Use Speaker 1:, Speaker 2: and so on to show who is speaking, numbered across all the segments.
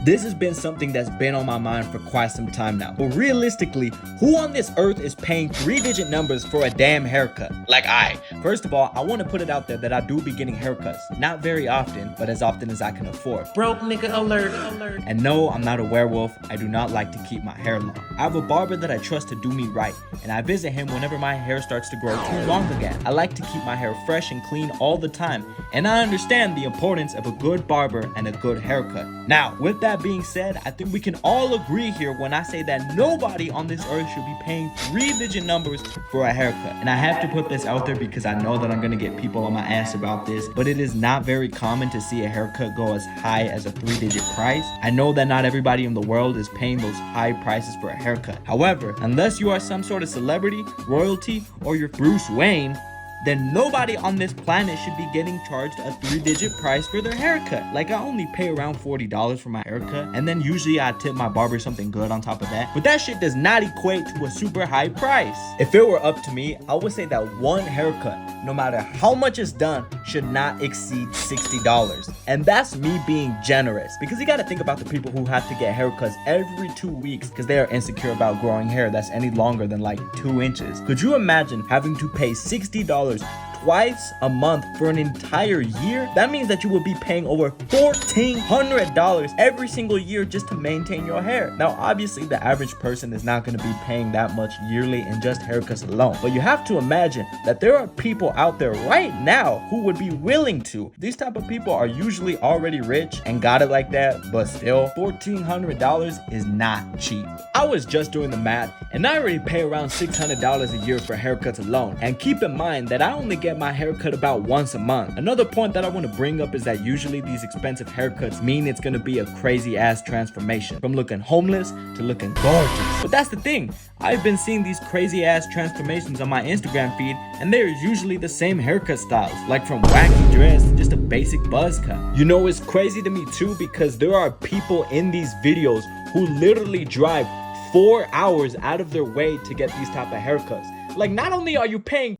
Speaker 1: This has been something that's been on my mind for quite some time now. But realistically, who on this earth is paying 3-digit numbers for a damn haircut? Like I. First of all, I want to put it out there that I do be getting haircuts. Not very often, but as often as I can afford.
Speaker 2: Broke nigga alert.
Speaker 1: And no, I'm not a werewolf. I do not like to keep my hair long. I have a barber that I trust to do me right, and I visit him whenever my hair starts to grow too long again. I like to keep my hair fresh and clean all the time, and I understand the importance of a good barber and a good haircut. Now, with that being said, I think we can all agree here when I say that nobody on this earth should be paying 3-digit numbers for a haircut. And I have to put this out there because I know that I'm gonna get people on my ass about this, but it is not very common to see a haircut go as high as a 3-digit price. I know that not everybody in the world is paying those high prices for a haircut. However, unless you are some sort of celebrity, royalty, or you're Bruce Wayne, then nobody on this planet should be getting charged a 3-digit price for their haircut. Like, I only pay around $40 for my haircut, and then usually I tip my barber something good on top of that. But that shit does not equate to a super high price. If it were up to me, I would say that one haircut, no matter how much it's done, should not exceed $60. And that's me being generous, because you gotta think about the people who have to get haircuts every 2 weeks because they are insecure about growing hair that's any longer than like 2 inches. Could you imagine having to pay $60 twice a month for an entire year? That means that you will be paying over $1,400 every single year just to maintain your hair. Now, obviously, the average person is not going to be paying that much yearly in just haircuts alone, but you have to imagine that there are people out there right now who would be willing to. These type of people are usually already rich and got it like that, but still, $1,400 is not cheap. I was just doing the math, and I already pay around $600 a year for haircuts alone. And keep in mind that I only get my haircut about once a month. Another point that I want to bring up is that usually these expensive haircuts mean it's going to be a crazy ass transformation, from looking homeless to looking gorgeous. But that's the thing, I've been seeing these crazy ass transformations on my Instagram feed, and they're usually the same haircut styles, like from wacky dreads to just a basic buzz cut. You know, it's crazy to me too, because there are people in these videos who literally drive 4 hours out of their way to get these type of haircuts. Like, not only are you paying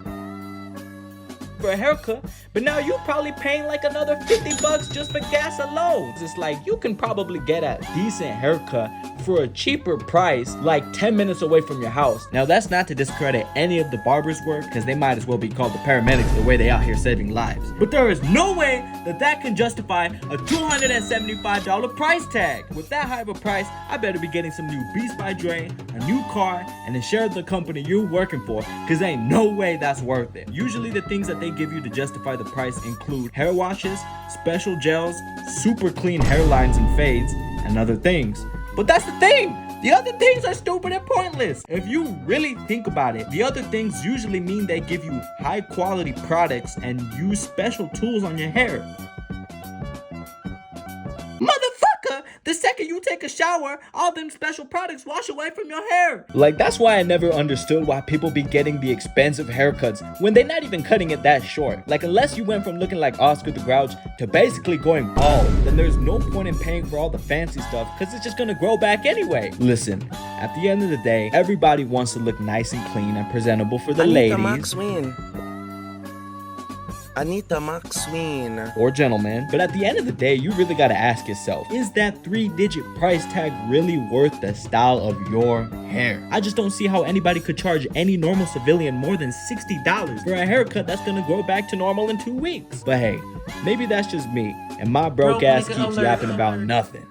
Speaker 1: for a haircut, but now you're probably paying like another $50 just for gas alone. It's like you can probably get a decent haircut for a cheaper price, like 10 minutes away from your house. Now, that's not to discredit any of the barbers' work, because they might as well be called the paramedics the way they out here saving lives. But there is no way that that can justify a $275 price tag. With that high of a price, I better be getting some new Beats by Dre, a new car, and a share of the company you're working for, because ain't no way that's worth it. Usually the things that they give you to justify the price include hair washes, special gels, super clean hairlines and fades, and other things. But that's the thing! The other things are stupid and pointless. If you really think about it, the other things usually mean they give you high quality products and use special tools on your hair. Motherfucker! The second you take a shower, all them special products wash away from your hair. Like, that's why I never understood why people be getting the expensive haircuts when they're not even cutting it that short. Like, unless you went from looking like Oscar the Grouch to basically going bald, then there's no point in paying for all the fancy stuff, because it's just gonna grow back anyway. Listen, at the end of the day, everybody wants to look nice and clean and presentable for the ladies.
Speaker 2: Anita Maxwin.
Speaker 1: Or gentlemen. But at the end of the day, you really gotta ask yourself, is that 3-digit price tag really worth the style of your hair? I just don't see how anybody could charge any normal civilian more than $60 for a haircut that's gonna grow back to normal in 2 weeks. But hey, maybe that's just me, and my broke ass keeps yapping about nothing.